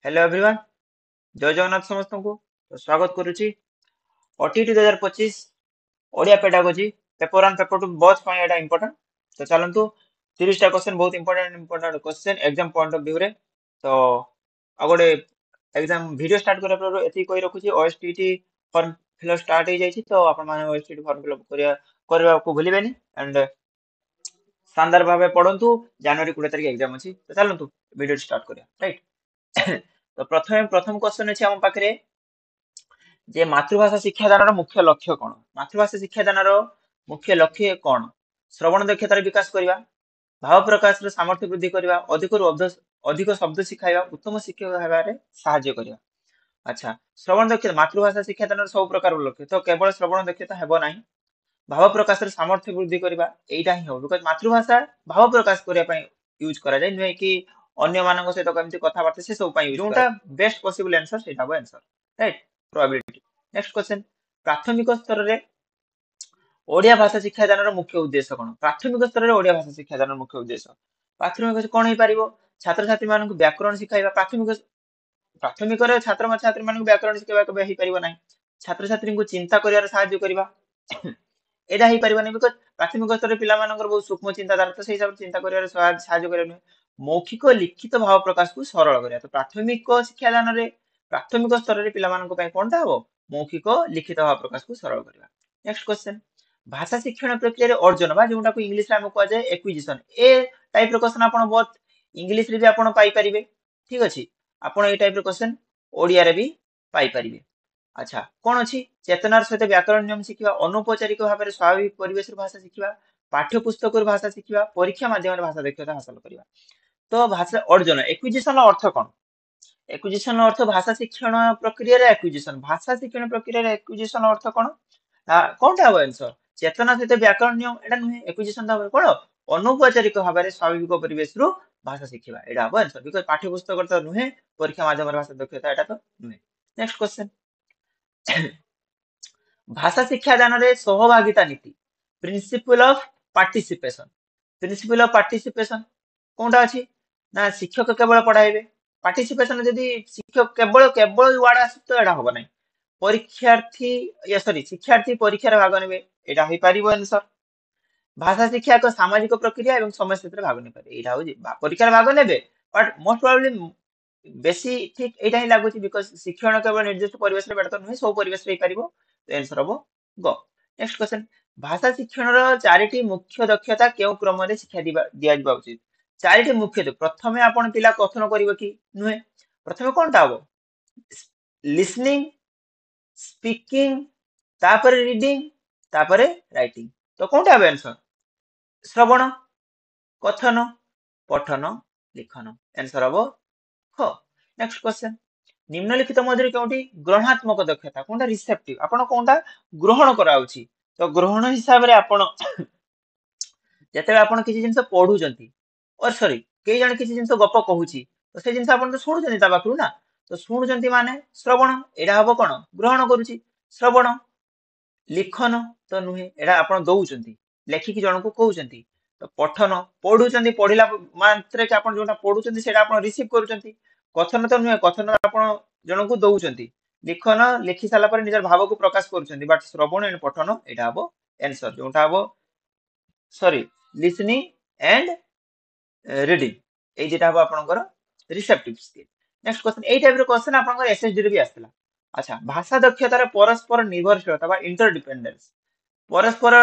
Hello everyone. जय जगन्नाथ समस्त को तो स्वागत करुच्ची OTT 2025 Odia pedagogy paper 1 paper 2 बहुत पाई एटा इंपोर्टेंट। तो चलंतु 30 टा क्वेश्चन बहुत important question exam point of view रे। तो आगोटे एग्जाम वीडियो स्टार्ट करा पर एथि कोइ रखुची ओएसटीटी फॉर्म फिलअप स्टार्ट हो जाइछि। तो आपण माने ओएसटीटी फॉर्म फिलअप करबा को भूलिबेनी एंड शानदार भाबे पढंतु। जनवरी 20 तारिख एग्जाम अछि। तो चलंतु वीडियो स्टार्ट करिया राइट। तो प्रथम क्वेश्चन अछि हम पाखरे जे मातृभाषा शिक्षादान मुख्य लक्ष्य कौन। मातृभाषा शिक्षादान मुख्य लक्ष्य कौन? श्रवण दक्षतार विकास करवा, भाव प्रकाश सामर्थ्य वृद्धि करवा, अधिक शब्द शिखाइबा, उत्तम शिक्षक हेबारे साहाय्य करवा। अच्छा, श्रवण दक्षता मातृभाषा शिक्षादान सब प्रकार लक्ष्य। तो केवल श्रवण दक्षता हेबो नाही, भाव प्रकाश सामर्थ्य वृद्धि करवा एटा ही हो। बिकॉज मातृभाषा भाव प्रकाश करिया पई यूज करा जाय, नुहे कि अन्य मानक सहित केमति कथा बार्ता से सब पई यूज जोटा बेस्ट पॉसिबल आंसर सेटा हो answer right. Probability. Next question, प्राथमिक स्तर रे ओडिया भाषा शिक्षादान मुख्य उद्देश्य कौन? प्राथमिक स्तर रे ओडिया भाषा शिक्षादान मुख्य उद्देश्य प्राथमिक कौन हो पारिबो? छात्र छात्री मानक व्याकरण शिखाइबा। प्राथमिक रे छात्र छात्री मानक व्याकरण शिखाइबा केबे ही परिबो नाही। छात्र छात्री को चिंता करियार सहाय्य करबा एटा ही परिबा नहीं। बिकॉज प्राथमिक स्तर रे पिला मानकर बहुत सूक्ष्म चिंताधारा, तो सेहि हिसाब चिंता करियार सहाय्य करबा। मौखिक लिखित भाव प्रकाश को सरल करिया। तो प्राथमिक शिक्षादान रे प्राथमिक स्तर रे पिला मानक पई कोनटा हो? मौखिक लिखित भाव प्रकाश को सरल करबा। नेक्स्ट क्वेश्चन, भाषा शिक्षण प्रक्रिया रे अर्जन बा जोटा को इंग्लिश रे हम को जाय एक्विजिशन। ए टाइप रो क्वेश्चन आपण बहुत इंग्लिश रे भी आपण पाई परिबे। ठीक अछि, आपण ए टाइप रो क्वेश्चन ओडिया रे भी पाई परिबे। अच्छा, कौन अच्छी चेतनार सहित व्याकरण नियम शिखा, अनौपचारिक भाव में स्वाभाविक परिवेश भाषा शिखा, पाठ्य पुस्तक भाषा शिखा, परीक्षा माध्यम भाषा दक्षता हासिल करवा। तो भाषा अर्जन एक्विजिशन अर्थ कौन? एक्विजिशन अर्थ भाषा शिक्षण प्रक्रिया रे एक्विजिशन, भाषा शिक्षण प्रक्रिया रे एक्विजिशन अर्थ कौन? कौनटा हम आंसर? चेतना सहित व्याकरण नियम एटा नुहे। एक्विजिशन दा कौन? अनौपचारिक भाव में स्वाभाविक परिवेश रु भाषा शिखा एटा हम आंसर। बिकॉज पाठ्य पुस्तक तो नुहे, परीक्षा माध्यम भाषा दक्षता एटा तो नुहे। नेक्स्ट क्वेश्चन, भाषा शिक्षा दान रे सहभागिता नीति, principle of participation. Principle of participation कोनटा अछि ना? शिक्षक केवल पढ़ाइबे। पार्टिसिपेशन जदी शिक्षक केवल केवल वर्ड आसी तो एडा होबो नै। परीक्षार्थी या सॉरी शिक्षार्थी परीक्षा रे भाग नेबे, एडा होई पारिबो आंसर। भाषा शिक्षा एक सामाजिक प्रक्रिया एवं समय क्षेत्र भाग नै पारे, एडा हो जे परीक्षा रे भाग नेबे। बट मोस्ट प्रोबेबली बेसी ठीक एटा ही लागुची। बिकॉज शिक्षण केवल निर्दिष्ट परिवेश रे बेटा तो नै, सब परिवेश रे पारिबो। तो आंसर हबो ग। नेक्स्ट क्वेश्चन, भाषा शिक्षण रो चारिटी मुख्य दक्षता केउ क्रम रे शिक्षा दिया दिबा उचित? चारिटी मुख्य प्रथमे आपण पिला कथन करिवो कि नुहे? प्रथमे कोनटा हबो? लिसनिंग, स्पीकिंग, तापर रीडिंग, तापर राइटिंग। तो कोनटा हबो आंसर? श्रवण, कथन, पठन, लिखन। आंसर हबो ख। नेक्स्ट क्वेश्चन, निम्नलिखित मध्य केउटी ग्रहणात्मक दक्षता कोनटा? रिसेप्टिव, आपण कोनटा ग्रहण कराउची। तो ग्रहण हिसाब रे आपण जते आपण किछि जिंस पढु जंती और सॉरी के जण किछि जिंस गप कहूची, तो से जिंस आपण तो सुनु जंती ता बाकरू ना। तो सुनु जंती माने श्रवण, एडा हबो कोन? ग्रहण करूची श्रवण। लिखन तो नुहे, एडा आपण दउचंती लेखि कि जण को कहउचंती। तो पठन पढुचंती, पढिला मात्रे के आपण जोटा पढुचंती सेडा आपण रिसीव करूचंती। कथन तो नुहे, कथन आपण जण को दउचंती। लिखन लिखि साला पर निजर भाव को प्रकाश करूचंती। बट श्रवण एंड पठन एडा हबो आंसर, जोटा हबो सॉरी लिसनिंग एंड रीडिंग, ए जेटा हबो आपनकर रिसेप्टिव स्किल। नेक्स्ट क्वेश्चन, ए टाइप रो क्वेश्चन आपनकर एसएसडी रे भी आस्तला। अच्छा, भाषा दक्षतार परस्पर निर्भरशीलता बा इंटरडिपेंडेंस। परस्पर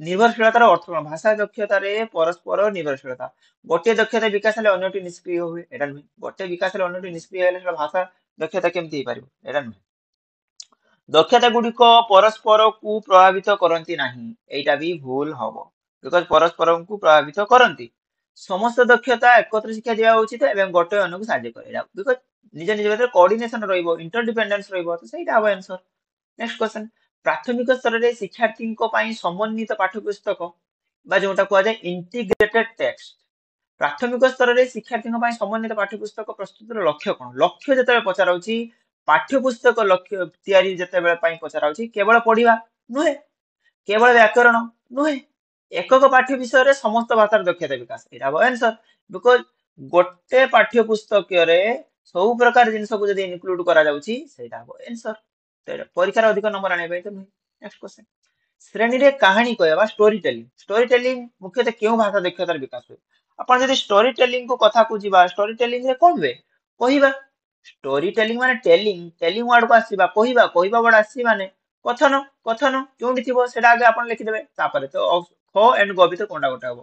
निर्भरशीलतार अर्थ कोन? भाषा दक्षता रे परस्पर निर्भरशीलता। गोटे दक्षता विकास हेले अन्यटी निष्क्रिय होय, एटा नुहे। गोटे विकास हेले अन्यटी निष्क्रिय हेले सेटा भाषा दक्षता केमति हे पारिबो, एटा नुहे। दक्षता गुडी को परस्पर को प्रभावित करंती नाही, एटा भी भूल हबो। बिकॉज परस्पर को प्रभावित करंती। समस्त दक्षता एकत्र शिक्षा दिया उचित एवं गोटे अन्य को साहाय्य करे, एटा बिकॉज निज निज भीतर कोऑर्डिनेशन रहइबो, इंटरडिपेंडेंस रहइबो, तो सेटा हबो आंसर। नेक्स्ट क्वेश्चन, प्राथमिक स्तर रे शिक्षार्थी को पई समन्वित पाठ्यपुस्तक बा जोटा को जाय इंटीग्रेटेड टेक्स्ट। प्राथमिक स्तर रे शिक्षार्थी को पई समन्वित पाठ्यपुस्तक प्रस्तुतिर लक्ष्य कोन? लक्ष्य जते पचाराउची पाठ्यपुस्तक लक्ष्य तयारी जते बेले पई पचाराउची केवल पढिबा नुहे, केवल व्याकरण नुहे, एकक पाठ्य विषय रे समस्त भाषार दक्षता विकास, एटा हबो आंसर। बिकॉज गोटे पाठ्य पुस्तक रे ସବୁ ପ୍ରକାର ଜିନିଷକୁ ଯଦି ଇନକ୍ଲୁଡ କରାଯାଉଛି ସେଇଟା ହବ ଆନ୍ସର। ପରୀକ୍ଷାରେ ଅଧିକ ନମ୍ବର ଆଣିବା ପାଇଁ ତ ନୁହେଁ। ନେକ୍ସଟ କ୍ୱେଶ୍ଚନ, ଶ୍ରେଣୀରେ କାହାଣୀ କହିବା ବା ଷ୍ଟୋରି ଟେଲିଂ। ଷ୍ଟୋରି ଟେଲିଂ ମୁଖ୍ୟତଃ କେଉଁ ଭାଷା ଦକ୍ଷତାର ବିକାଶ ହୁଏ? ଆପଣ ଯଦି ଷ୍ଟୋରି ଟେଲିଂ କୁ କଥାକୁ ଯିବା, ଷ୍ଟୋରି ଟେଲିଂ ରେ କଣ ହୁଏ? କହିବା। ଷ୍ଟୋରି ଟେଲିଂ ମାନେ ଟେଲିଂ, ଟେଲିଂ ୱାର୍ଡ କୁ ଆସିବା କହିବା, କହିବା ୱାର୍ଡ ଆସିଛି ମାନେ କଥନ, କଥନ ଯୋଉଠି ଥିବ ସେଟା ଆগে ଆପଣ ଲେଖିଦେବେ, ତାପରେ ତ ଖ ଏଣ୍ଡ ଗ ଭିତରେ କୋଉଟା ଗୋଟେ ହବ।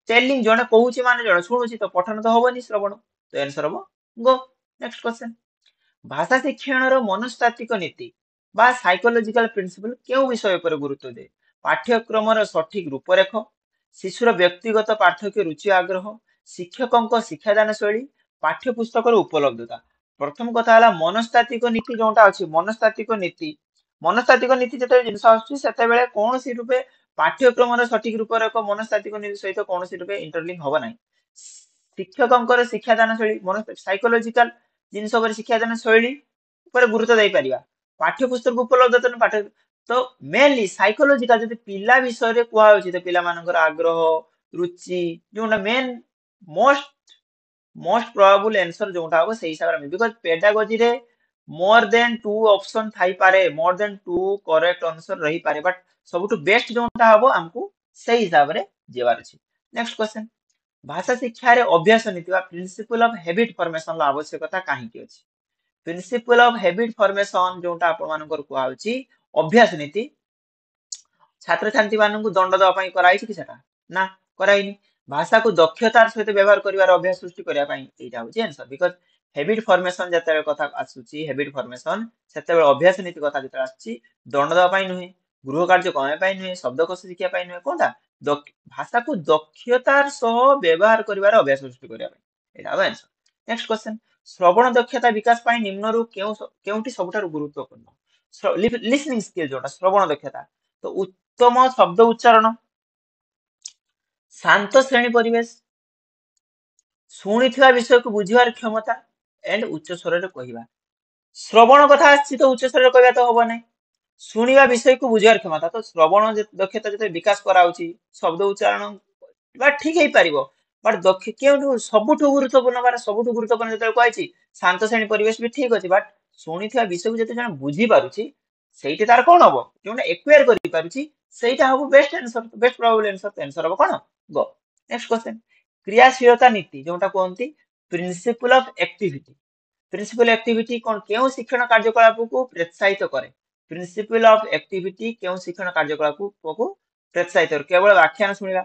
ଟେଲିଂ ଜଣେ କହୁଛି ମାନେ ଜଣେ ଶୁଣୁଛି, ତ ପଠନ ତ ହବନି, ଶ୍ରବଣ, ତ ଆନ୍ସର ହବ ଗ। ନେକ୍ସଟ କ୍ୱେଶ୍ଚନ, ଭାଷା ଶିକ୍ଷଣର ମନସ୍ତାତ୍ତ୍ୱିକ ନୀତି ବା ସାଇକୋଲୋଜିକାଲ ପ୍ରିନ୍ସିପଲ କେଉଁ ବିଷୟ ଉପରେ ଗୁରୁତ୍ୱ ଦିଏ? ପାଠ୍ୟକ୍ରମର ସଠିକ ରୂପରେଖ, ଶିଶୁର ବ୍ୟକ୍ତିଗତ ପାର୍ଥକ୍ୟ ରୁଚି ଆଗ୍ରହ, ଶିକ୍ଷକଙ୍କ ଶିକ୍ଷାଦାନ ଶୈଳୀ, ପାଠ୍ୟପୁସ୍ତକର ଉପଲବ୍ଧତା। ପ୍ରଥମ କଥା ହେଲା ମନସ୍ତାତ୍ତ୍ୱିକ ନୀତି ଯୋଉଟା ଅଛି, ମନସ୍ତାତ୍ତ୍ୱିକ ନୀତି, ମନସ୍ତାତ୍ତ୍ୱିକ ନୀତି ଯେତେବେଳେ ଜିନିଷ ଆସୁଛି ସେତେବେଳେ କୌଣସି ରୂପେ ପାଠ୍ୟକ୍ରମର ସଠିକ ରୂପରେଖ ମନସ୍ତାତ୍ତ୍ୱିକ ନୀତି ସହିତ କୌଣସି ରୂପେ ଇଣ୍ଟରଲିଙ୍କ ହବ ନାହିଁ। ଶିକ୍ଷକଙ୍କର ଶିକ୍ଷାଦାନ ଶୈଳୀ, ସାଇକୋଲୋଜିକାଲ ଜିନିଷ ଉପରେ ଶିକ୍ଷାଦାନ ଶୈଳୀ ଉପରେ ଗୁରୁତ୍ୱ ଦେଇପାରିବା। ପାଠ୍ୟପୁସ୍ତକ ଉପଲବ୍ଧତା ପାଠ, ତ ମେନଲି ସାଇକୋଲୋଜିକାଲ ଯଦି ପିଲା ବିଷୟରେ କୁହାଯାଉଛି ତ ପିଲାମାନଙ୍କର ଆଗ୍ରହ, ରୁଚି, ଯୋଉଟା ମେନ୍ ମୋଷ୍ଟ ପ୍ରୋବାବୁଲ ଆନ୍ସର ଯୋଉଟା ହବ ସେଇ ହିସାବରେ, ବିକଜ ପେଡାଗୋଜି ରେ मोर देन 2 ऑप्शन थाई पारे, मोर देन 2 करेक्ट आंसर रही पारे, बट सबुठु बेस्ट जोंटा हबो हमकु सही हिसाब रे जेवार अछि। नेक्स्ट क्वेश्चन, भाषा शिक्षा रे अभ्यास नीति बा प्रिंसिपल ऑफ हैबिट फॉर्मेशन ला आवश्यकता काहे की अछि? प्रिंसिपल ऑफ हैबिट फॉर्मेशन जोंटा आपण मानकर कुआ अछि अभ्यास नीति, छात्र छात्री मानकु दंड दवा पई कराई कि सेटा ना कराइनी, भाषा को दक्षतार सहित व्यवहार करिवार अभ्यास सृष्टि करिया पई एटा होछि आंसर। बिकॉज़ हैबिट फॉर्मेशन जते कथा आसुची, हैबिट फॉर्मेशन सेते अभ्यास नीति कथा जते आसुची, दंड दवा पई नुहे, गृह कार्य कमे पई नुहे, शब्दकोश शिक्षा पई नुहे, कोनटा भाषा को दक्षतार सह व्यवहार करिवार अभ्यास सृष्टि करिया पई एटा हो आंसर। नेक्स्ट क्वेश्चन, श्रवण दक्षता विकास पई निम्नरु केउटी सबठारु गुरुत्वपूर्ण? लिसनिंग स्किल जोटा श्रवण दक्षता, तो उत्तम शब्द उच्चारण, शांत श्रेणी परिवेश, शुणिथिबा विषय को बुझिबार क्षमता एंड उच्च स्वर रे कहिबा। श्रवण कथा आछि तो उच्च स्वर रे कहिबा तो हबो नै, शुणिबा विषय को बुझिबार क्षमता, तो श्रवण दक्षता जते विकास कराउची, शब्द उच्चारण बा ठीक हेई परिबो, बट दक्ष केउठु सबुठु गुरुत्वपूर्ण बार सबुठु गुरुत्वपूर्ण जते कहैछि शांत श्रेणी परिवेश भी ठीक अछि, बट शुणिथिबा विषय को जते जण बुझि पारुची ସେଇଠି ତାର କଣ ହବ, ଯୋଉଟା एक्वायर କରି ପାରୁଛି ସେଇଟା ହବ best answer, best probable answer, तो आंसर हबो कोन ग। नेक्स्ट क्वेश्चन, क्रियाशीलता नीति जोंटा कोनती principle of activity, principle activity कोन केउ शिक्षण कार्यकलाप को प्रोत्साहित करे? प्रिंसिपल ऑफ एक्टिविटी केउ शिक्षण कार्यकलाप को प्रोत्साहित करे? केवल व्याख्यान सुनिबा,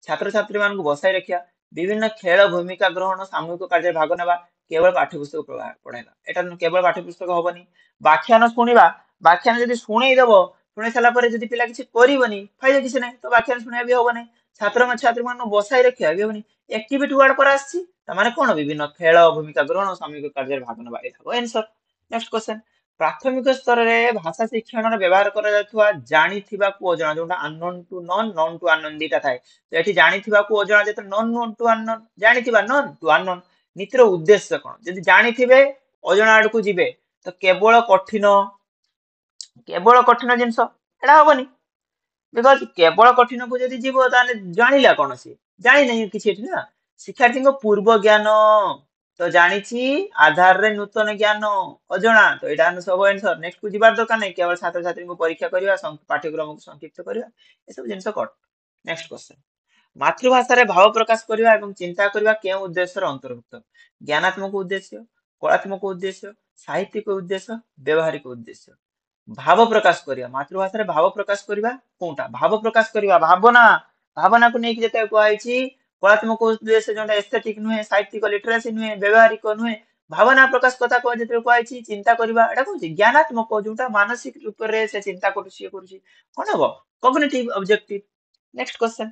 छात्र छात्री मान को बसाई रखिया, विभिन्न खेल भूमिका ग्रहण, सामूहिक कार्य भाग नेबा, केवल पाठ्यपुस्तक पढ़ाइबा, एटा केवल पाठ्यपुस्तक हबनी। व्याख्यान सुनिबा, व्याख्यान जदि शुणेई देबो, शुणेई साला परे जदि पिला किछि करिवनी फायदा किछि नै, तो व्याख्यान शुणिया भी हबो नै। छात्र छात्री मान बसाई रखिया भी हबनी, एक्टिविटी वर्ड पर आछि तमाने कोन विभिन्न खेल भूमिका ग्रहण सामूहिक कार्य भाग नेबा, एटा हो आंसर। नेक्स्ट क्वेश्चन, प्राथमिक स्तर रे भाषा शिक्षण रे व्यवहार करा जाथुवा जानिथिबा को अजଣା जोंटा unknown to known, known to unknown दीटा थाए, तो एठी जानिथिबा को अजଣା जेते नॉन, नॉन टू अननोन, जानिथिबा नॉन टू अननोन, नीतिर उद्देश्य कोन? जदि जानिथिबे अजଣା आडकू जिबे तो केवल कठिन जिनिस एटा हबनी, बिकज केवल कठिन को जदि जीव ताने जानिला कोन, सी जानि नै किछि एठी ना। शिक्षार्थी को पूर्व ज्ञान तो जानिछि आधार रे नूतन ज्ञान अजଣା, तो एटा सब आंसर। नेक्स्ट को जिबार दरकार नै, केवल छात्र छात्री को परीक्षा करिया पाठ्यक्रम को संक्षिप्त करिया, ए सब जिनिस कट। नेक्स्ट क्वेश्चन, मातृभाषा रे भाव प्रकाश करिवा एवं चिंता करिवा केउ उद्देश्य रे अंतर्भुक्त? ज्ञानात्मक उद्देश्य, कलात्मक उद्देश्य, साहित्यिक उद्देश्य, व्यवहारिक उद्देश्य। भाव प्रकाश करिया, मातृभाषा रे भाव प्रकाश करिवा कोनटा? भाव प्रकाश करिवा भावना, भावना को नेकी जते कुआइछि कलात्मक उद्देश्य जोंटा एस्थेटिक नुहे, साहित्यिक लिटरेसी नुहे, व्यवहारिक नुहे, भावना प्रकाश कथा को जते कुआइछि चिंता करिवा, एटा कोछि ज्ञानात्मक जोंटा मानसिक रूप रे से चिंता करूछि करूछि, कोन हबो कॉग्निटिव ऑब्जेक्टिव। नेक्स्ट क्वेश्चन,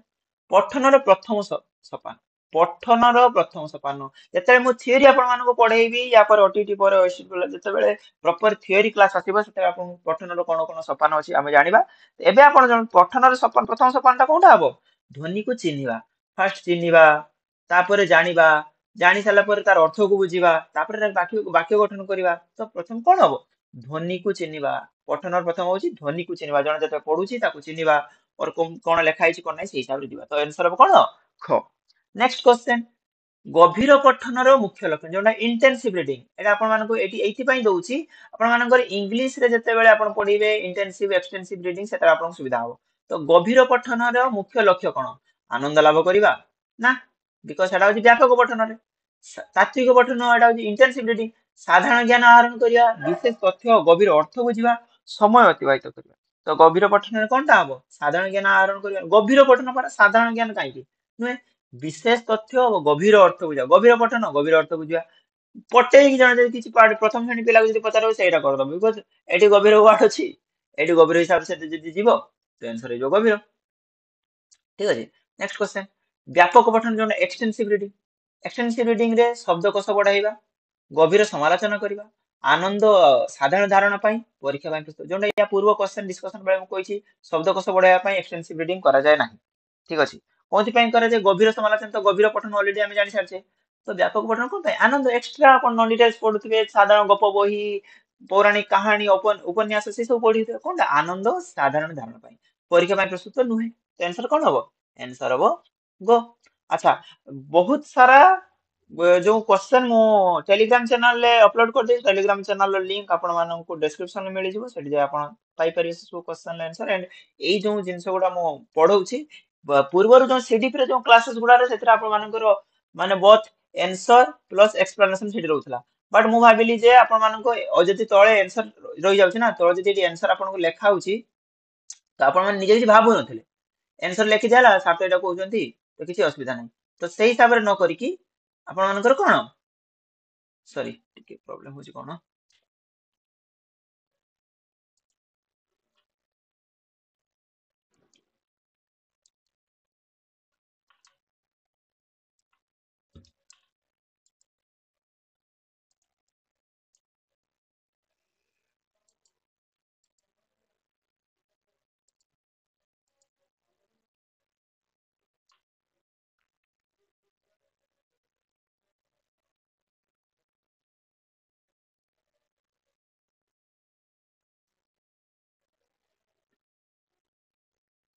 पठनर प्रथम सोपान, पठनर प्रथम सोपान जते मु थियरी आपण मानको पढेइबी या पर ओटीटी पर जते प्रॉपर थियरी क्लास आसीबो सेते आपण पठनर कोन कोन सोपान अछि आमे जानिबा। एबे आपण जन पठनर सोपान प्रथम सोपानटा कोनटा हबो? ध्वनि को चिन्हिबा, फर्स्ट चिन्हिबा, तापरे जानिबा, जानि साला पर तार अर्थ को बुझिबा, तापरे वाक्य गठन करिबा, तो प्रथम कोन हबो? ध्वनि को चिन्हिबा। पठनर प्रथम होछि ध्वनि को चिन्हिबा, जन जते पढुछि ताको चिन्हिबा और कोन लेखा आइछि कोन नै से हिसाब रे दिबा, तो आंसर हबो कोन ख। नेक्स्ट क्वेश्चन, गभीर पठनर मुख्य लक्षण जोटा इंटेंसिव रीडिंग एटा आपण मानको एठी पई दउची आपण मानकर इंग्लिश रे जते बेले आपण पढिबे इंटेंसिव एक्सटेंसिव रीडिंग सेटा आपण सुविधा हो तो गभीर पठनर मुख्य लक्ष्य कोन आनंद लाभ करिबा ना बिकॉज सेटा होची व्यापक पठन रे तात्विक पठन एटा होची इंटेंसिव रीडिंग साधारण ज्ञान आहरण करिया विशेष तथ्य गभीर अर्थ बुझिबा समय अतिबाहित करिबा तो गभीर पठन रे कोनटा हबो साधारण ज्ञान आहरण करिया गभीर पठन पर साधारण ज्ञान काई की नुहे विशेष तथ्य और गभीर अर्थ बुझा गभीर पठन गभीर अर्थ बुझा पटे जन किसी प्रथम श्रेणी पिला जब पचार सेटा करदब बिकज एटी गभीर वार्ड अच्छी एटी गभीर हिसाब से जब जीव तो आंसर हो गभीर ठीक अच्छे नेक्स्ट क्वेश्चन व्यापक पठन जो एक्सटेंसिव रीडिंग रे शब्दकोश बढ़ाइबा गभीर समालोचना करबा आनंद साधारण धारणा पाई परीक्षा पाई प्रस्तुत जोंडा या पूर्व क्वेश्चन डिस्कशन बेले को कहिछि शब्दकोश बढ़ाइबा पाई एक्सटेंसिव रीडिंग करा जाय नाही ठीक अछि कोथि पाई करा जाय गभीर समालोचना तो गभीर पठन ऑलरेडी हम जानि सारछे तो व्यापक पठन कोन पाई आनंद एक्स्ट्रा अपन नॉन डिटेल्स पढुथिबे साधारण गप बही पौराणिक कहानी उपन्यास से सब पढिथिबे कोनटा आनंद साधारण धारणा पाई परीक्षा पाई प्रस्तुत नुहे तो आंसर कोन हबो आंसर हबो गो अच्छा बहुत सारा जो क्वेश्चन मो टेलीग्राम चैनल ले अपलोड कर दे टेलीग्राम चैनल रो लिंक आपण मानन को डिस्क्रिप्शन में मिल जिवो सेठी जे आपण पाई परिबे सब क्वेश्चन आंसर एंड एई जो जिंस गुडा मो पढौछि पूर्वर जो सीडीपी रे जो क्लासेस गुडा रे सेतिर आपण मानकर माने बोथ आंसर प्लस एक्सप्लेनेशन सेठी रहउतला बट मु भाबिली जे आपण मानन को जति तळे आंसर रहि जाउछि ना तळे जति आंसर आपण को लेखा होछि तो आपण माने निजे भाबु नथिले आंसर लेखि जाला साथ एटा कहउछंती तो किछि असुविधा नै तो सेही हिसाब रे न करी कि आपण मानकर कोन सॉरी टिके प्रॉब्लम होछि कोन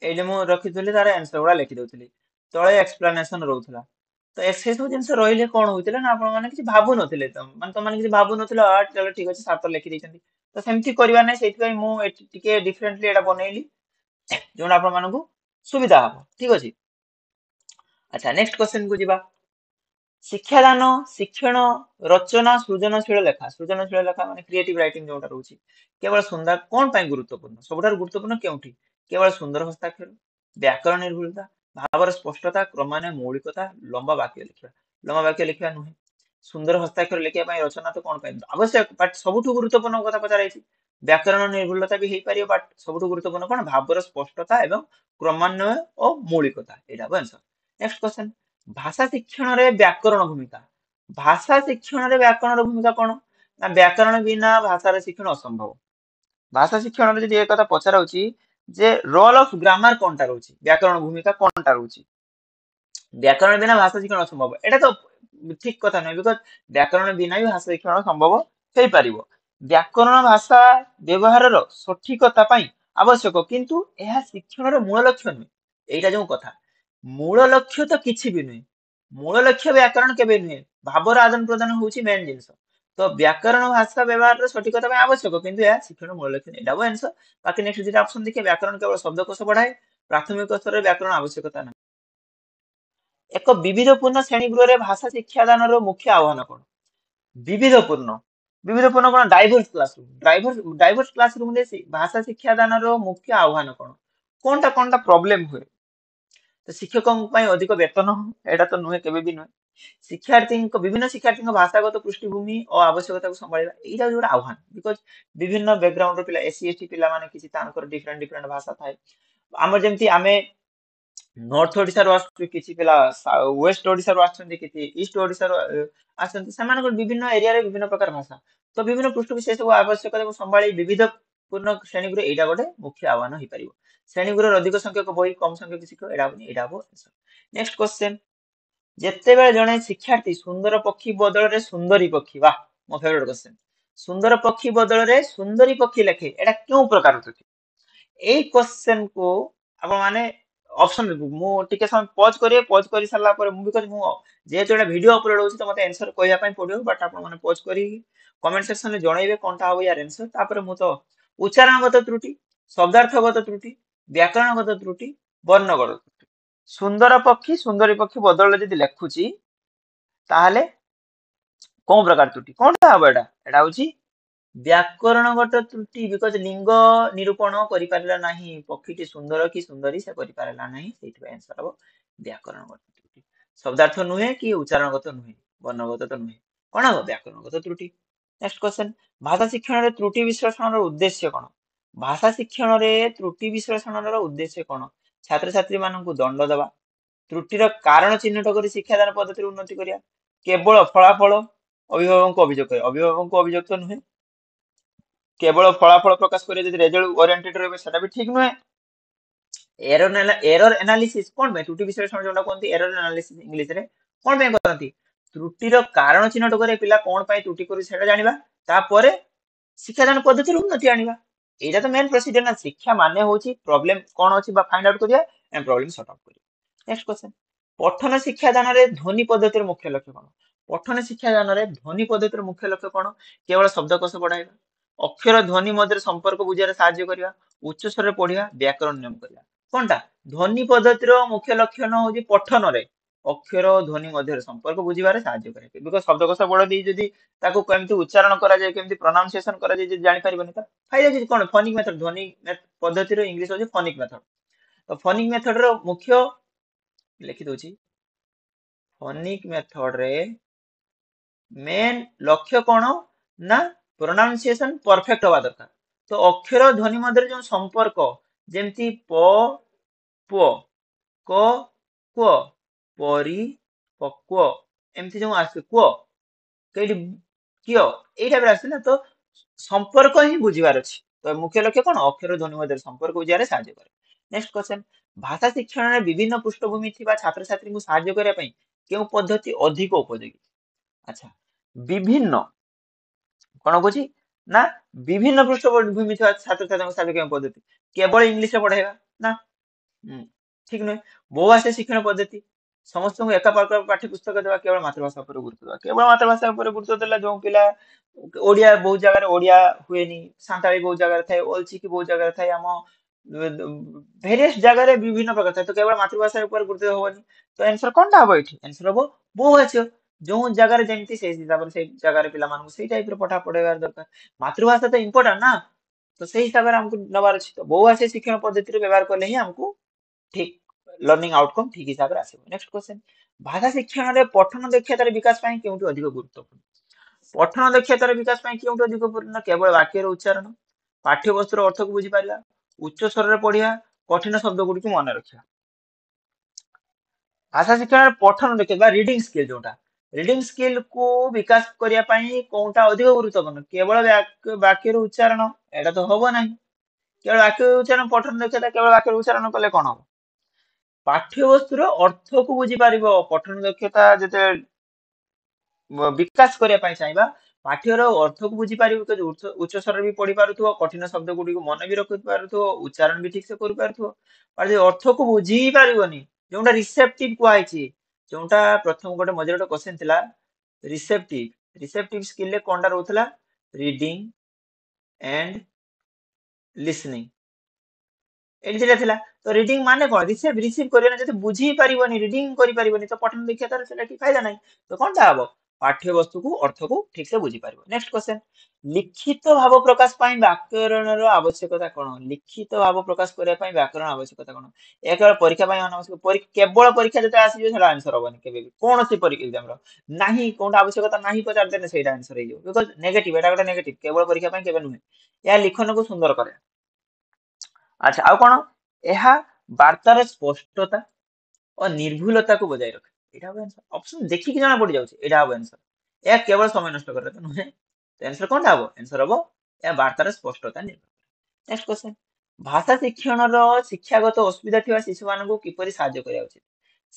एले मु रखिथुली तार आंसर गुडा लिखि दउथली तळे एक्सप्लेनेशन रहउथला तो से सब जिंस रहिले कोन होइतले ना आपण माने किछि भाबु नथिले त माने त माने किछि भाबु नथिले चलो ठीक अछि सार तो लिखि दैछंती तो सेमति करबा नै सेति पई मु टिके डिफरेंटली एटा बनैली जोन आपण मानकु सुविधा हो ठीक अछि अच्छा नेक्स्ट क्वेश्चन को जिबा शिक्षादान शिक्षण रचना सृजनशील लेखा माने क्रिएटिव राइटिंग जोटा रहउछि केवल सुंदर कोन पई गुरुत्वपूर्ण सबठार गुरुत्वपूर्ण केउठी केवल सुंदर हस्ताक्षर व्याकरण निर्भुलता भावर स्पष्टता क्रमान्वय मौलिकता लंबा वाक्य लिखिबा नुहे सुंदर हस्ताक्षर लिखिबा पई रचना तो कोन पई आवश्यक बट सबठु गुरुत्वपूर्ण कथा पचाराइछि व्याकरण निर्भुलता भी हेइ पारियो बट सबठु गुरुत्वपूर्ण कोन भावर स्पष्टता एवं क्रमान्वय और मौलिकता एटा आंसर नेक्स्ट क्वेश्चन भाषा शिक्षण रे व्याकरण भूमिका भाषा शिक्षण रे व्याकरण भूमिका कोन ना व्याकरण बिना भाषा रे शिक्षण असंभव भाषा शिक्षण रे जे कथा पचाराउछि जे रोल ऑफ ग्रामर कोनटा रहउछि व्याकरण भूमिका कोनटा रहउछि व्याकरण बिना भाषा शिक्षण असंभव एटा तो ठीक कथा नै बिकॉज़ व्याकरण बिना भी भाषा शिक्षण संभव हेइ पारिबो व्याकरण भाषा व्यवहार रो सठिकता पई आवश्यक किंतु एहा शिक्षण रो मूल लक्ष्य नै एटा जो कथा मूल लक्ष्य तो किछि भी नै मूल लक्ष्य व्याकरण केबे नै भावर आदान प्रदान होउछि मेन जिंस तो व्याकरण भाषा व्यवहार रो सठिकता पई आवश्यक किंतु एहा शिक्षण मूल लक्ष्य नै एटा आंसर बाकी नेक्स्ट जेटा ऑप्शन देखिए व्याकरण केवल शब्दकोश बढ़ाए प्राथमिक स्तर रे व्याकरण आवश्यकता नै एक विविधपूर्ण श्रेणीगृह रे भाषा शिक्षादान रो मुख्य आह्वान कोन विविधपूर्ण विविधपूर्ण कोन डाइवर्स क्लासरूम रे भाषा शिक्षादान रो मुख्य आह्वान कोन कोनटा प्रॉब्लम हुए तो शिक्षकों पई अधिक वेतन एटा तो नुहे केबे भी नुहे विभिन्न शिक्षार्थी भाषागत पृष्ठभूमि और आवश्यकता को संभाळिबा एटा जोडा आह्वान बिकॉज़ विभिन्न बैकग्राउंड रो पिला एससी एसटी पिला माने किछि तांकर डिफरेंट डिफरेंट भाषा थाए हमर जेमति आमे नॉर्थ ओडिसा रो आसु किछि पिला वेस्ट ओडिसा रो आछन्ती किछि ईस्ट ओडिसा रो आछन्ती समान विभिन्न एरिया रे विभिन्न प्रकार भाषा तो विभिन्न पृष्ठभूमि से सब आवश्यकता को संभाळी विविध पूर्ण श्रेणी गुरे एटा गोटे मुख्य आह्वान होई परिबो श्रेणी गुरे अधिक संख्यक बही कम संख्यक शिक्षक एटा हो नेक्स्ट क्वेश्चन जेते बेले जणे शिक्षार्थी सुंदर पक्षी बदल रे सुंदरी पक्षी वाह मो फेवरेट क्वेश्चन सुंदर पक्षी बदल रे सुंदरी पक्षी लेखे एटा क्यों प्रकार होतथि एई क्वेश्चन को आप माने ऑप्शन मु टिके समय पॉज करी सारला पर मु बिकॉज़ मु जेहेतु एटा वीडियो अपलोड होछि तो मते आंसर कहया पई पड़ियो बट आपण माने पॉज करी कमेंट सेक्शन में जणाइबे कोनटा हो यार आंसर तापर मु तो उच्चारणगत त्रुटि शब्दार्थगत त्रुटि व्याकरणगत त्रुटि वर्णगत त्रुटि सुंदर पक्षी सुंदरी पक्षी बदल जदि लेखुची ताहले कोन प्रकार त्रुटि कोनटा हबो एटा होछि व्याकरणगत त्रुटि बिकॉज लिंग निरूपण करि पारला नाही पक्षीटी सुंदर की सुंदरी से करि पारला नाही सेति आंसर हबो व्याकरणगत त्रुटि शब्दार्थ नुहे कि उच्चारणगत नुहे वर्णगत तो नुहे कोन हबो व्याकरणगत त्रुटि नेक्स्ट क्वेश्चन भाषा शिक्षण रे त्रुटि विश्लेषण रो उद्देश्य कोन भाषा शिक्षण रे त्रुटि विश्लेषण रो उद्देश्य कोन छात्र छात्री माननकु दंड दबा त्रुटिर कारण चिन्हट करी शिक्षादान पद्धति उन्नति करिया केवल फलाफल अभिभावक अभियोग करे अभिभावक अभियोग तो नुहे केवल फलाफल प्रकाश करे जदि रिजल्ट ओरिएंटेड रहबे सेटा भी ठीक नुहे एरर एनालिसिस कोन बे त्रुटि विश्लेषण जोटा कोनती एरर एनालिसिस इंग्लिश रे कोन बे करंती त्रुटिर कारण चिन्हट करे पिला कोन पई त्रुटि करी सेटा जानिबा तापरे शिक्षादान पद्धति उन्नति आनिबा एटा तो मेन प्रोसीजर ना शिक्षा माने होची प्रॉब्लम कोन होची बा फाइंड आउट करिया एंड प्रॉब्लम सॉर्ट आउट करिया नेक्स्ट क्वेश्चन पठन शिक्षादान रे ध्वनि पद्धतिर मुख्य लक्ष्य कोन पठन शिक्षादान रे ध्वनि पद्धतिर मुख्य लक्ष्य कोन केवल शब्दकोश पढाइबा अक्षर ध्वनि मध्य संपर्क बुझारे साहाय्य करिया उच्च स्वर रे पढिया व्याकरण नियम करिया कोनटा ध्वनि पद्धतिर मुख्य लक्षण होची पठन रे अक्षर ध्वनि मध्य संपर्क बुझिबारे साहाय्य करे बिकॉज़ शब्दकोश पढ दी जदी ताको केमति उच्चारण करा जाय केमति प्रोनाउंसिएशन करा जाय जे जानि परिबनी त फायदा जे कोन फोनिक मेथड ध्वनि पद्धति रो इंग्लिश होची फोनिक मेथड तो फोनिक मेथड रो मुख्य लिखि दोची फोनिक मेथड रे मेन लक्ष्य कोन ना प्रोनाउंसिएशन परफेक्ट होवा दरकार तो अक्षर ध्वनि मध्य जो संपर्क जेमती प प क क परी पक्व एमती जो आसे क्व केडी कियो एई टाइप आसे ना तो संपर्क ही बुझिबार अछि तो मुख्य लक्ष्य कोन अक्षर ध्वनि मध्य संपर्क बुझिबारे साहाय्य करे नेक्स्ट क्वेश्चन भाषा शिक्षण रे विभिन्न पृष्ठभूमि थिबा छात्र छात्री को साहाय्य करिया पई केउ पद्धति अधिक उपयोगी अच्छा विभिन्न कोन बुझी ना विभिन्न पृष्ठभूमि थिबा छात्र छात्री को साहाय्य केउ पद्धति केवल इंग्लिश रे पढाइबा ना ठीक नुहे बहुभाषा शिक्षण पद्धति समस्त को एका प्रकार पाठ्य पुस्तक देवा केवल मातृभाषा पर गुरुत्व देवा केवल मातृभाषा पर गुरुत्व देला जो पिला ओडिया बहुत जगह रे ओडिया हुएनी सांताली बहुत जगह रे थाए ओलची की बहुत जगह रे थाए हम वेरियस जगह रे विभिन्न प्रकार थाए तो केवल मातृभाषा ऊपर गुरुत्व होबनी तो आंसर कोनटा हबो एठी आंसर हबो बहुभाषा जो जगह रे जेमती से हिसाब रे से जगह रे पिला मानकु सेही टाइप रे पठा पढेबार दरकार मातृभाषा तो इंपोर्टेंट ना तो सेही हिसाब रे हमकु नबार अछि तो बहुभाषा शिक्षण पद्धति रे व्यवहार करले ही हमकु ठीक लर्निंग आउटकम ठीक हिसाब रे आसीबो नेक्स्ट क्वेश्चन भाषा शिक्षण रे पठन दक्षतार विकास पई केउटो अधिक गुरुत्वपूर्ण पठन दक्षतार विकास पई केउटो अधिक गुरुत्वपूर्ण केवल वाक्यर उच्चारण पाठ्य वस्तुर अर्थ को बुझी पारिबा उच्च स्वर रे पढिया कठिन शब्द गुडी को मन रखिया भाषा शिक्षण रे पठन दक्षता रीडिंग स्किल जोटा रीडिंग स्किल को विकास करिया पई कोनटा अधिक गुरुत्वपूर्ण केवल वाक्यर उच्चारण एटा तो होबो नाही केवल वाक्य उच्चारण पठन दक्षता केवल वाक्य उच्चारण कले कोन हो पाठ्य वस्तुर अर्थ को बुझी पारिबो पठन दक्षता जते विकास करिया पई चाहबा पाठ्यर अर्थ को बुझी पारिबो कि उच्च स्वर भी पढ़ी पारुथो कठिन शब्द गुडी को मन भी रखि पारुथो उच्चारण भी ठीक से करि पारुथो पर जे अर्थ को बुझी पारिबोनी जोंटा रिसेप्टिव कुआई छी जोंटा प्रथम गोटे मजे गोटे क्वेश्चन थिला रिसेप्टिव स्किल ले कोनटा रहउथला रीडिंग एंड लिसनिंग एडी दिला थिला तो रीडिंग माने कोन रिसीव करियो जते बुझी पारिबोनी रीडिंग करि पारिबोनी तो पठन दक्षतार सेटा की फायदा नाही तो कोनटा हबो पाठ्य वस्तु को अर्थ को ठीक से बुझी पारिबो नेक्स्ट क्वेश्चन लिखित भाव प्रकाश पई व्याकरण रो आवश्यकता कोन लिखित भाव प्रकाश करिया पई व्याकरण आवश्यकता कोन एक परीक्षा पई अनावश्यक केवल परीक्षा जते आसी सेटा आंसर होबनी केबे भी कोन सी परीक्षा एग्जाम रो नाही कोनटा आवश्यकता नाही पचार देने सेटा आंसर हे जो बिकॉज़ नेगेटिव एटा गोटे नेगेटिव केवल परीक्षा पई केबे नुहे या लिखन को सुंदर करे अच्छा आ कोन एहा वार्तार स्पष्टता और निर्भुलता को बजाय रखे एटा आंसर ऑप्शन देखि कि जाना पड़ जाउछि एटा आंसर या केवल समय नष्ट करे तो नुहे तो आंसर कोनटा हबो आंसर हबो या वार्तार स्पष्टता निर्भर नेक्स्ट क्वेश्चन भाषा शिक्षण रो शिक्षागत असुविधा थिबा शिशु मानकु किपरि साहाय्य करिया उचित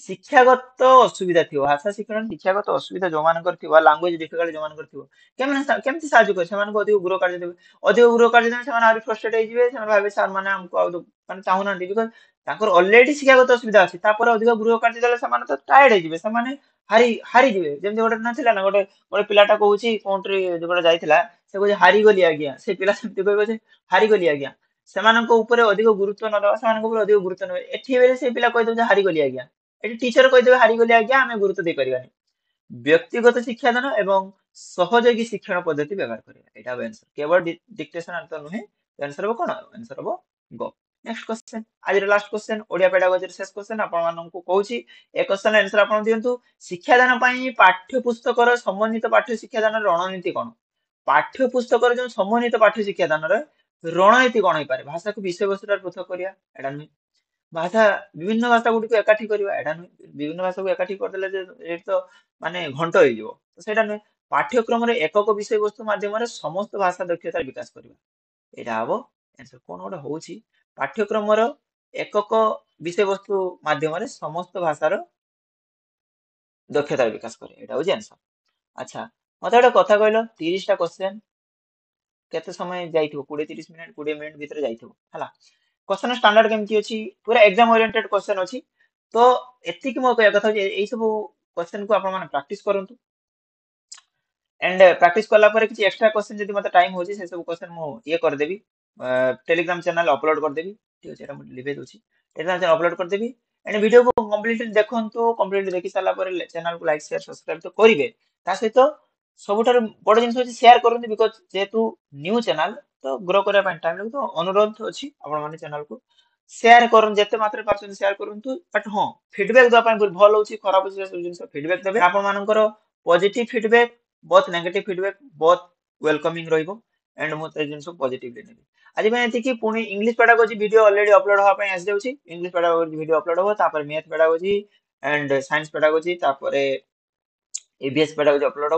शिक्षागत असुविधा थिबो भाषा शिक्षण शिक्षागत असुविधा जो मानकर थिबा लैंग्वेज डिफिकल्ट जो मानकर थिबो केमति साहाय्य कर सेमान को अधिक गृह कार्य देबे अधिक गृह कार्य देने सेमान आरि फ्रस्ट्रेट हे जिवे सेमान भाबे सर माने हमको माने चाहू ना बिकॉज़ ତାଙ୍କର ଅଲରେଡି ଶିକ୍ଷାଗତ ଅସୁବିଧା ଅଛି ତାପରେ ଅଧିକ ଗୃହ କାର୍ଯ୍ୟ ଦେଲେ ସେମାନେ ତ ଟାୟାର୍ଡ ହେଇଯିବେ ସେମାନେ ହାରିଯିବେ ଯେମିତି ଗୋଟେ ନଥିଲା ନା ଗୋଟେ ଗୋଟେ ପିଲାଟା କହୁଛି କୋଉଠି ଗୋଟେ ଯାଇଥିଲା ସେ କହୁଛି ହାରିଗଲି ଆଜ୍ଞା ସେ ପିଲା ସେମିତି କହିବ ଯେ ହାରିଗଲି ଆଜ୍ଞା ସେମାନଙ୍କ ଉପରେ ଅଧିକ ଗୁରୁତ୍ୱ ନ ଦେବା ସେମାନଙ୍କ ଉପରେ ଅଧିକ ଗୁରୁତ୍ୱ ନେବେ ଏଠି ବେଳେ ସେ ପିଲା କହିଦେବ ଯେ ହାରିଗଲି ଆଜ୍ଞା ଏଠି ଟିଚର କହିଦେବେ ହାରିଗଲି ଆଜ୍ଞା ଆମେ ଗୁରୁତ୍ୱ ଦେଇପାରିବାନି ବ୍ୟକ୍ତିଗତ ଶିକ୍ଷାଦାନ ଏବଂ ସହଯୋଗୀ ଶିକ୍ଷଣ ପଦ୍ଧତି ବ୍ୟବହାର କରିବା ଏଇଟା ହବ ଆନ୍ସର କେବଳ ଡିକ୍ଟେସନ ଆନ୍ସର ନୁହେଁ ଆନ୍ସର ହବ କଣ ଆନ୍ସର ହବ ଗ ନେକ୍ସଟ क्वेश्चन आज लास्ट क्वेश्चन ओडिया पेडागोजी शेष क्वेश्चन आपण माननकु कहूची ए क्वेश्चन आंसर आपण दियंतु शिक्षादान पई पाठ्य पुस्तकर समन्वित पाठ्य शिक्षादान रणनीति कोन पाठ्य पुस्तकर जो समन्वित पाठ्य शिक्षादान रणनीति कोन होई पारे भाषा को विषय वस्तु पृथक करिया एडा नुई भाषा विभिन्न भाषा गुडी को एकाठी करिया एडा नुई विभिन्न भाषा को एकाठी कर देले जे एट तो माने घंट होई जिवो तो सेटा नुई पाठ्यक्रम रे एकक विषय वस्तु माध्यम रे समस्त भाषा दक्षता विकास करिवा एटा हबो आंसर कोन ओडा होउची पाठ्यक्रम रो एकक विषय वस्तु माध्यम रे समस्त भाषार दक्षता विकास करे एटा होउची आंसर अच्छा मते एटा कथा कहलो 30 टा क्वेश्चन केते समय जाइथिबो 20 30 मिनिट 20 मिनिट भीतर जाइथिबो हला क्वेश्चन स्टैंडर्ड केमती अछि पूरा एग्जाम ओरिएंटेड क्वेश्चन अछि तो एतिक मो कहया कथा एई सब क्वेश्चन को आपण माने प्रैक्टिस करंतु एंड प्रैक्टिस करला परे किछि एक्स्ट्रा क्वेश्चन जदि मते टाइम होछि से सब क्वेश्चन मो ये कर देबी टेलीग्राम चैनल अपलोड कर देबी ठीक अछि एटा मो लिबे दोछि टेलीग्राम चैनल अपलोड कर देबी एंड वीडियो को कंप्लीटली देखंतु कंप्लीटली देखि साला परे चैनल को लाइक शेयर सब्सक्राइब तो करिवे ता सहित सबुठार बड़ जिनिस अछि शेयर करंतु बिकॉज़ जेतु न्यू चैनल तो ग्रो करे ପାଇଁ टाइम लागो तो अनुरोध अछि आपण माने चैनल को शेयर करन जते मात्रा पाछन शेयर करंतु बट हां फीडबैक दवा ପାଇଁ भल होछि खराब होछि सब जिनिस फीडबैक देबे आपण मानकर पॉजिटिव फीडबैक बहुत नेगेटिव फीडबैक बहुत वेलकमिंग रहिबो एंड मो ते जिनिस पॉजिटिवली नेबी आज मैं एति कि पुनी English pedagogy video already upload होआ ପାଇଁ आसी जाउछि इंग्लिश पेडागोजी वीडियो अपलोड हो तापर math pedagogy and science pedagogy तापर एबीएस पेडागोजी अपलोड